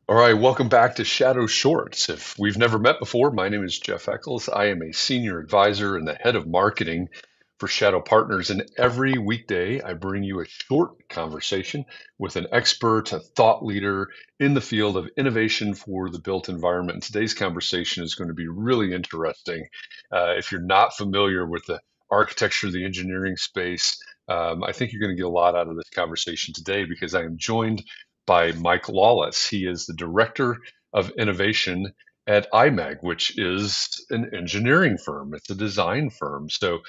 All right, welcome back to Shadow Shorts. If we've never met before, my name is Jeff Echols. I am a senior advisor and the head of marketing for Shadow Partners. And every weekday, I bring you a short conversation with an expert, a thought leader in the field of innovation for the built environment. And today's conversation is going to be really interesting. If you're not familiar with the architecture, the engineering space, I think you're going to get a lot out of this conversation today because I am joined by Mike Lawless. He is the Director of Innovation at IMEG, which is an engineering firm. It's a design firm. So,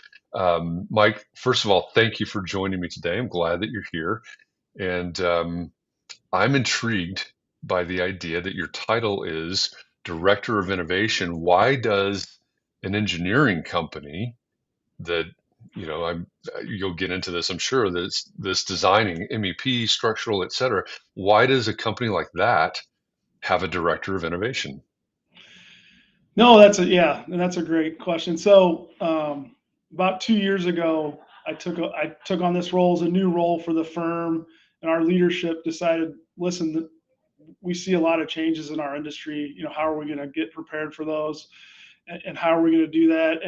Mike, first of all, thank you for joining me today. I'm glad that you're here. And I'm intrigued by the idea that your title is Director of Innovation. Why does an engineering company that you'll get into this, I'm sure, this designing MEP, structural, et cetera. Why does a company like that have a director of innovation? No, that's a great question. So, about 2 years ago, I took on this role as a new role for the firm, and our leadership decided, listen, we see a lot of changes in our industry. How are we going to get prepared for those, and how are we going to do that?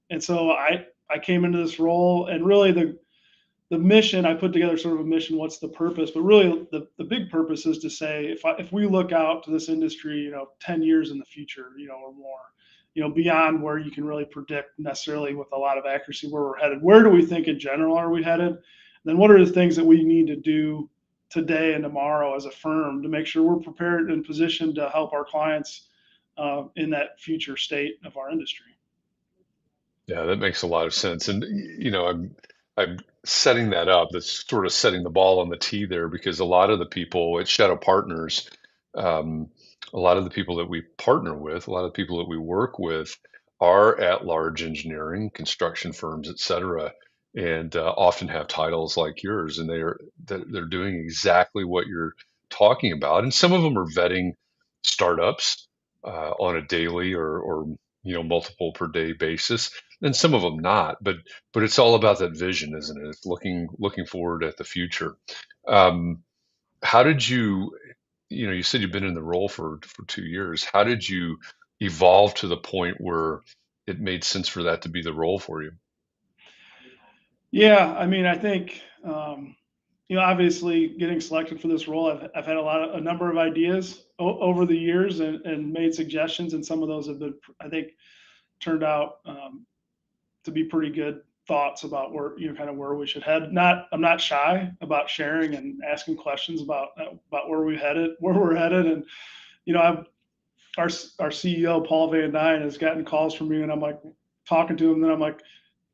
And so I came into this role, and really the mission, I put together sort of a mission, what's the purpose, but really the big purpose is to say, if we look out to this industry, 10 years in the future, or more, beyond where you can really predict necessarily with a lot of accuracy where we're headed, where do we think in general are we headed? Then what are the things that we need to do today and tomorrow as a firm to make sure we're prepared and positioned to help our clients in that future state of our industry? Yeah, that makes a lot of sense. And I'm setting that up. That's sort of setting the ball on the tee there because a lot of the people at Shadow Partners, um, a lot of the people that we partner with, a lot of the people that we work with are at large engineering, construction firms, et cetera, and often have titles like yours, and they're doing exactly what you're talking about. And some of them are vetting startups on a daily or multiple per day basis, and some of them not. But it's all about that vision, isn't it? It's looking forward at the future. Um, how did you said you've been in the role for 2 years. How did you evolve to the point where it made sense for that to be the role for you? Yeah, I mean, I think obviously getting selected for this role, I've had a number of ideas over the years, and made suggestions, and some of those have been, I think, turned out to be pretty good thoughts about where, kind of where we should head. I'm not shy about sharing and asking questions about where we're headed, and I've our CEO Paul Van Dyne has gotten calls from me, and I'm like talking to him, and then I'm like,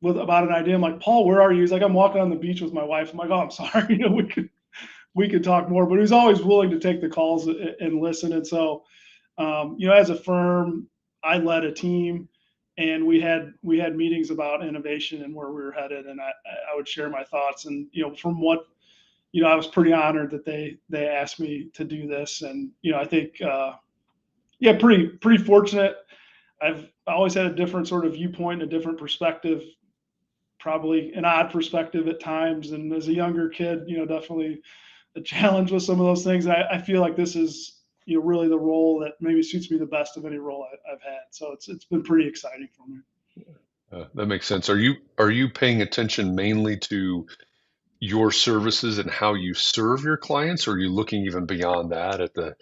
with about an idea. I'm like, Paul, where are you? He's like, I'm walking on the beach with my wife. I'm like, oh, I'm sorry. We could talk more, but he's always willing to take the calls and listen. And so, as a firm, I led a team, and we had meetings about innovation and where we were headed, and I would share my thoughts. And from what I was pretty honored that they asked me to do this, and I think yeah, pretty fortunate. I've always had a different sort of viewpoint, a different perspective, probably an odd perspective at times. And as a younger kid, definitely a challenge with some of those things. I feel like this is, really the role that maybe suits me the best of any role I've had. So it's been pretty exciting for me. That makes sense. Are you paying attention mainly to your services and how you serve your clients, or are you looking even beyond that at the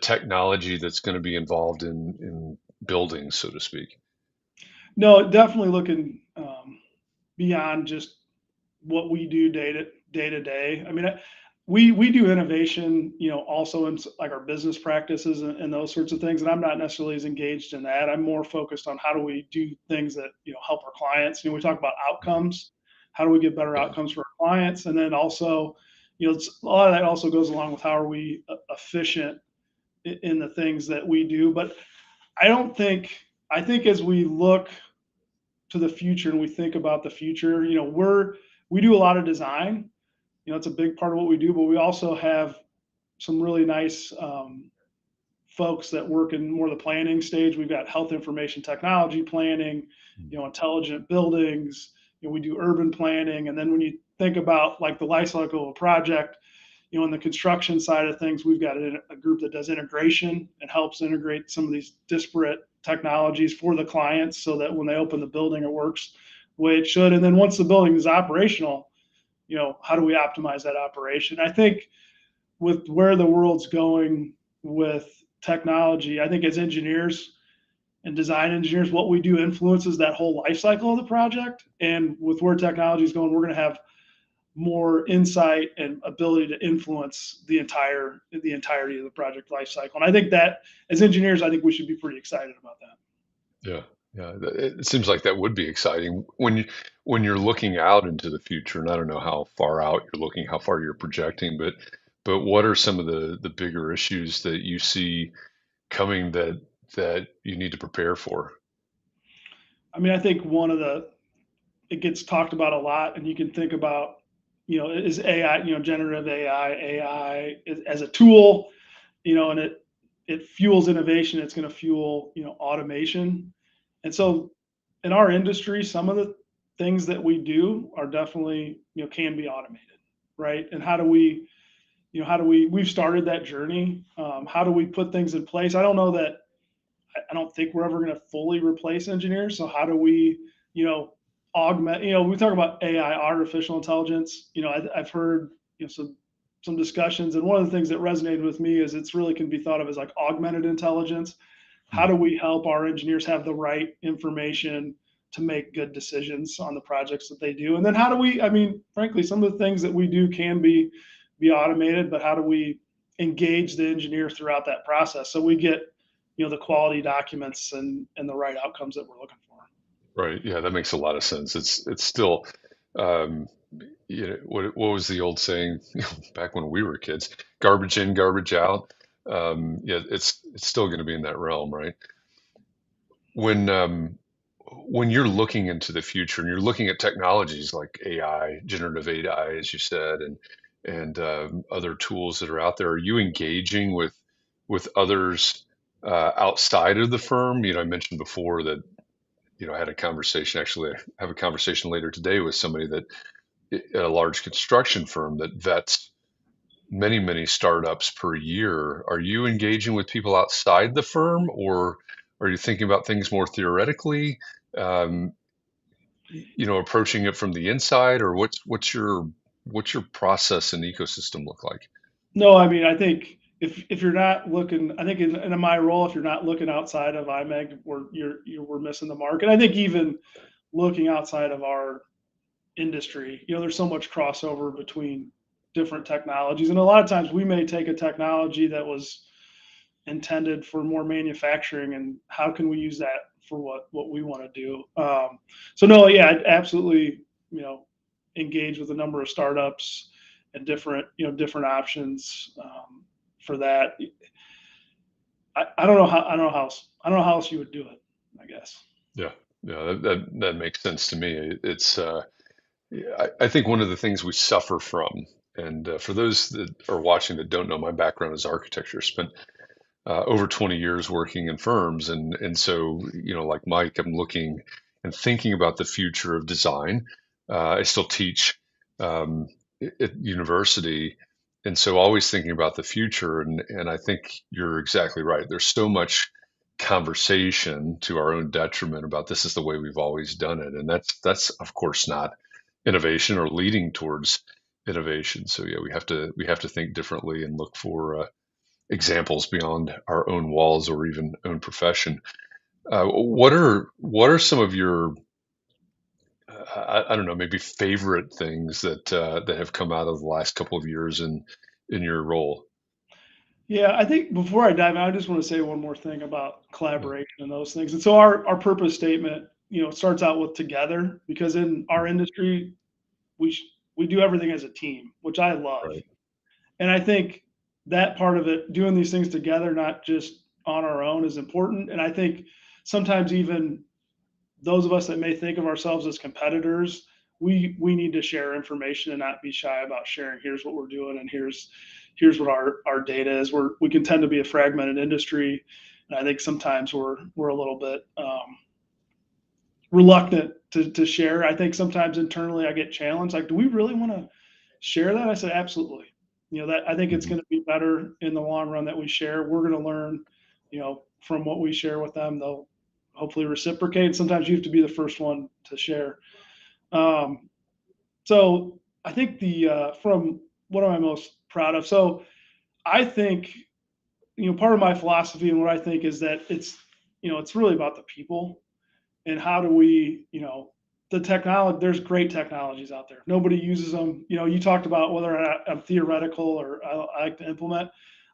technology that's going to be involved in buildings, so to speak? No, definitely looking beyond just what we do day to day. I mean, we do innovation, also in like our business practices and those sorts of things. And I'm not necessarily as engaged in that. I'm more focused on how do we do things that help our clients. We talk about outcomes. How do we get better Yeah. outcomes for our clients? And then also, a lot of that also goes along with how are we efficient in the things that we do. But I don't think I think as we look to the future and we think about the future, we do a lot of design. It's a big part of what we do, but we also have some really nice folks that work in more the planning stage. We've got health information technology planning, intelligent buildings. We do urban planning, and then when you think about like the life cycle of a project, in the construction side of things, we've got a group that does integration and helps integrate some of these disparate technologies for the clients so that when they open the building, it works the way it should. And then once the building is operational, how do we optimize that operation? I think with where the world's going with technology, I think as engineers and design engineers, what we do influences that whole life cycle of the project. And with where technology is going, we're going to have more insight and ability to influence the entirety of the project life cycle. And I think that as engineers, I think we should be pretty excited about that. Yeah, yeah. It seems like that would be exciting when you're looking out into the future. And I don't know how far out you're looking, how far you're projecting, but what are some of the bigger issues that you see coming that you need to prepare for? I mean, I think it gets talked about a lot, and you can think about, is AI, generative AI as a tool, and it fuels innovation. It's going to fuel, automation. And so in our industry, some of the things that we do are definitely, can be automated, right? And we've started that journey. How do we put things in place? I don't think we're ever going to fully replace engineers. So how do we, augment, we talk about AI, artificial intelligence. I've heard, some discussions, and one of the things that resonated with me is it's really can be thought of as like augmented intelligence. How Hmm. do we help our engineers have the right information to make good decisions on the projects that they do? And then how do we, I mean, frankly, some of the things that we do can be automated, but how do we engage the engineer throughout that process so we get, the quality documents and the right outcomes that we're looking for? Right. Yeah, that makes a lot of sense. It's still, um, what was the old saying back when we were kids? Garbage in, garbage out. Yeah, it's still going to be in that realm, right? When when you're looking into the future and you're looking at technologies like AI, generative AI, as you said, and other tools that are out there, are you engaging with others outside of the firm? I mentioned before that I had a conversation. Actually, I have a conversation later today with somebody that at a large construction firm that vets many startups per year. Are you engaging with people outside the firm, or are you thinking about things more theoretically? Um, Approaching it from the inside, or what's your process and ecosystem look like? No, I mean, I think if you're not looking, I think in my role, if you're not looking outside of IMEG, we're missing the mark. And I think even looking outside of our industry, there's so much crossover between different technologies, and a lot of times we may take a technology that was intended for more manufacturing, and how can we use that for what we want to do? So no, yeah, I'd absolutely, engage with a number of startups and different options for that. I don't know how else you would do it, I guess. Yeah, yeah, that makes sense to me. It's yeah, I think one of the things we suffer from, and for those that are watching that don't know, my background is architecture. Spent over 20 years working in firms, and so like Mike, I'm looking and thinking about the future of design. I still teach at university, and so always thinking about the future. And I think you're exactly right. There's so much conversation to our own detriment about this is the way we've always done it, and that's of course not innovation or leading towards innovation. So yeah, we have to think differently and look for examples beyond our own walls or even own profession. What are some of your I don't know, maybe favorite things that have come out of the last couple of years in your role? Yeah, I think before I dive in, I just want to say one more thing about Yeah. collaboration and those things. And so our purpose statement, starts out with together, because in our industry, we do everything as a team, which I love. Right. And I think that part of it, doing these things together, not just on our own, is important. And I think sometimes even those of us that may think of ourselves as competitors, we need to share information and not be shy about sharing. Here's what we're doing, and here's what our data is. We can tend to be a fragmented industry, and I think sometimes we're a little bit reluctant to share. I think sometimes internally I get challenged, like, do we really want to share that? I said, absolutely. That I think it's Mhm. going to be better in the long run that we share. We're going to learn, from what we share with them. They'll hopefully reciprocate. Sometimes you have to be the first one to share. Um, so I think from what am I most proud of? So I think, part of my philosophy and what I think is that it's really about the people and how do we, the technology, there's great technologies out there. Nobody uses them. You talked about whether I'm theoretical or I like to implement.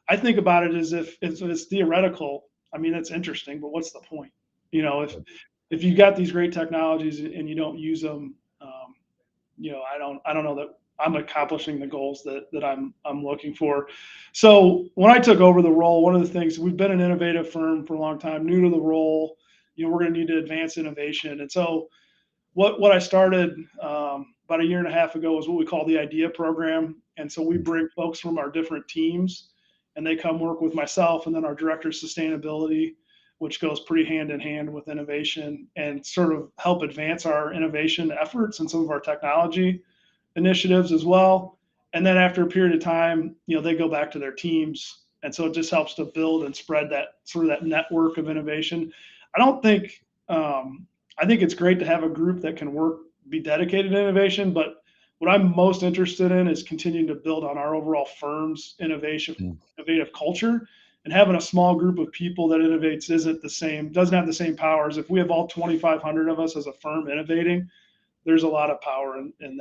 I think about it as if it's theoretical. I mean, it's interesting, but what's the point? If you got these great technologies and you don't use them, I don't know that I'm accomplishing the goals that I'm looking for. So when I took over the role, one of the things, we've been an innovative firm for a long time, new to the role, we're going to need to advance innovation. And so what I started about a year and a half ago was what we call the idea program. And so we bring folks from our different teams and they come work with myself and then our director of sustainability, which goes pretty hand in hand with innovation, and sort of help advance our innovation efforts and some of our technology initiatives as well. And then after a period of time, they go back to their teams. And so it just helps to build and spread that sort of that network of innovation. I don't think, I think it's great to have a group that can be dedicated to innovation, but what I'm most interested in is continuing to build on our overall firm's innovative culture, and having a small group of people that innovates doesn't have the same powers. If we have all 2,500 of us as a firm innovating, there's a lot of power in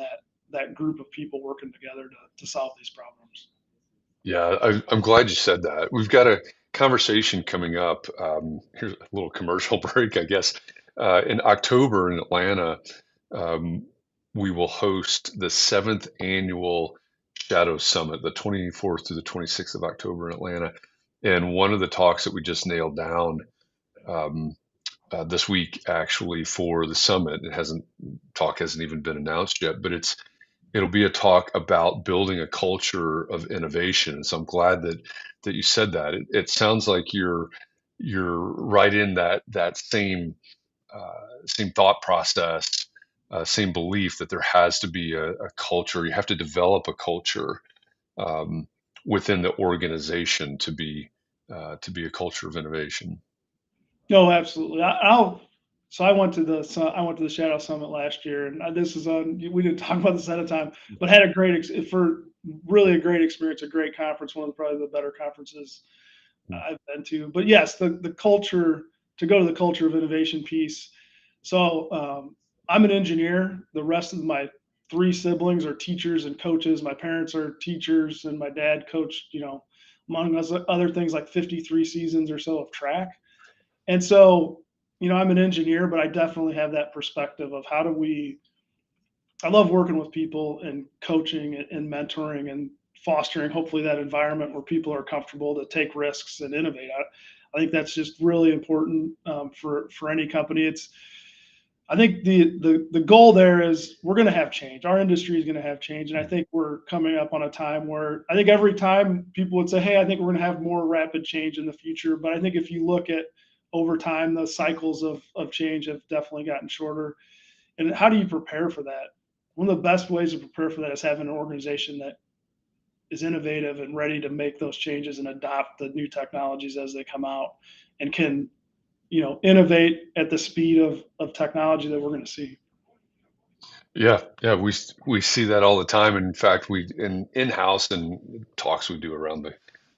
that group of people working together to solve these problems. Yeah, I'm glad you said that. We've got a conversation coming up. Here's a little commercial break, I guess. In October in Atlanta, um, we will host the seventh annual Shadow Summit, the 24th through the 26th of October in Atlanta. And one of the talks that we just nailed down um, this week, actually, for the summit, talk hasn't even been announced yet, but it'll be a talk about building a culture of innovation. So I'm glad that you said that. It sounds like you're right in that same thought process, same belief that there has to be a culture. You have to develop a culture um, within the organization to be a culture of innovation. No, absolutely. So I went to the Shadow Summit last year, and this is on. We didn't talk about this at a time, but had a for really a great experience, a great conference, one of probably the better conferences I've been to. But yes, the culture, to go to the culture of innovation piece. So I'm an engineer. The rest of my three siblings are teachers and coaches. My parents are teachers, and my dad coached, among other things like 53 seasons or so of track. And so, I'm an engineer, but I definitely have that perspective of I love working with people and coaching and mentoring and fostering, hopefully, that environment where people are comfortable to take risks and innovate. I think that's just really important for any company. I think the goal there is we're going to have change. Our industry is going to have change, and I think we're coming up on a time where I think every time people would say, "Hey, I think we're going to have more rapid change in the future." But I think if you look at over time, the cycles of change have definitely gotten shorter. And how do you prepare for that? One of the best ways to prepare for that is having an organization that is innovative and ready to make those changes and adopt the new technologies as they come out, and can innovate at the speed of technology that we're going to see. Yeah, yeah, we see that all the time. In fact, we in-house and talks we do around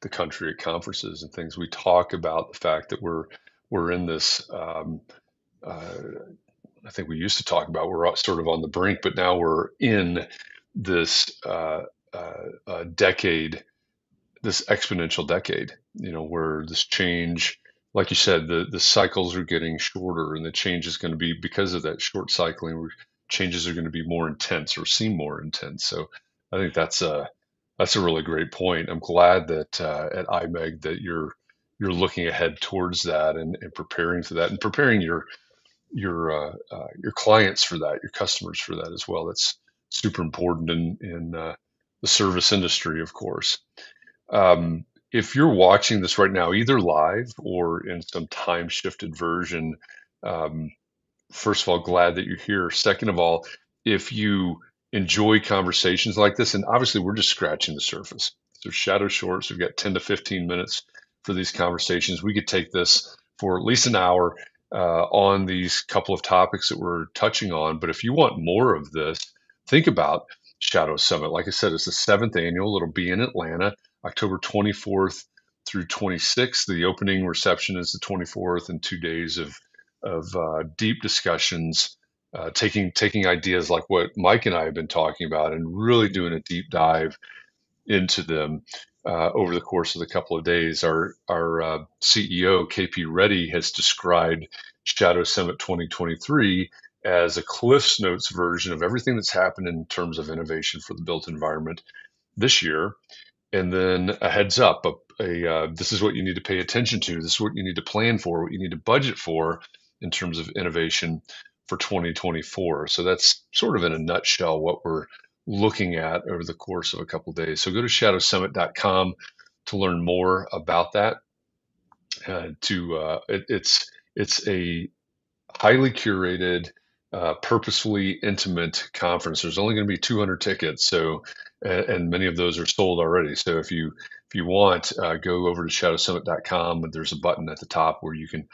the country at conferences and things, we talk about the fact that we're in this. Uh, I think we used to talk about we're sort of on the brink, but now we're in this decade, this exponential decade. Where this change, like you said, the cycles are getting shorter, and the change is going to be because of that short cycling. Changes are going to be more intense or seem more intense. So I think that's a really great point. I'm glad that at IMEG that you're looking ahead towards that and preparing for that and preparing your clients for that, your customers for that as well. That's super important in the service industry, of course. If you're watching this right now, either live or in some time shifted version, um, first of all, glad that you're here. Second of all, if you enjoy conversations like this, and obviously we're just scratching the surface. So shadow shorts, we've got 10 to 15 minutes for these conversations. We could take this for at least an hour on these couple of topics that we're touching on. But if you want more of this, think about Shadow Summit. Like I said, it's the 7th annual. It'll be in Atlanta, October 24th through 26th. The opening reception is the 24th, and 2 days of deep discussions, taking ideas like what Mike and I have been talking about, and really doing a deep dive into them over the course of the couple of days. Our CEO KP Reddy has described Shadow Summit 2023 as a Cliff's Notes version of everything that's happened in terms of innovation for the built environment this year, and then a heads up. This is what you need to pay attention to. This is what you need to plan for. What you need to budget for in terms of innovation for 2024. So that's sort of in a nutshell what we're looking at over the course of a couple of days. So go to shadowsummit.com to learn more about that. It's a highly curated, purposefully intimate conference. There's only going to be 200 tickets, so and many of those are sold already. So if you want, go over to shadowsummit.com, and there's a button at the top where you can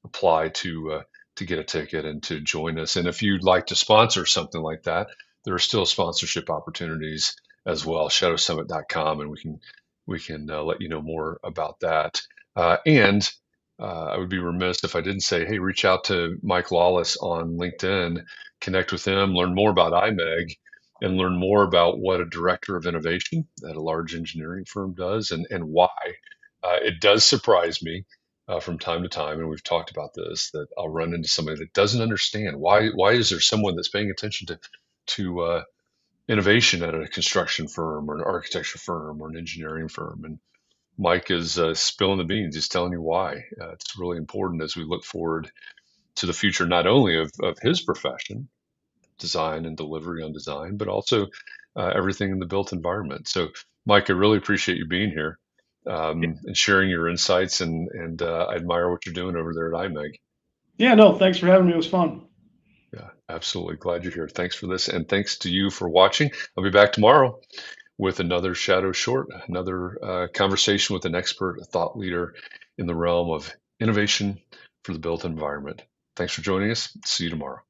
apply to get a ticket and to join us. And if you'd like to sponsor something like that, there are still sponsorship opportunities as well. Shadowsummit.com, and we can let you know more about that. And I would be remiss if I didn't say, hey, reach out to Mike Lawless on LinkedIn, connect with him, learn more about IMEG, and learn more about what a director of innovation at a large engineering firm does, and why. It does surprise me from time to time, and we've talked about this, that I'll run into somebody that doesn't understand why is there someone that's paying attention to innovation at a construction firm or an architecture firm or an engineering firm. And Mike is spilling the beans. He's telling you why. It's really important as we look forward to the future, not only of his profession, design and delivery on design, but also everything in the built environment. So, Mike, I really appreciate you being here and sharing your insights, and I admire what you're doing over there at IMEG. Yeah, no, thanks for having me. It was fun. Yeah, absolutely. Glad you're here. Thanks for this. And thanks to you for watching. I'll be back tomorrow with another Shadow Short, another conversation with an expert, a thought leader in the realm of innovation for the built environment. Thanks for joining us. See you tomorrow.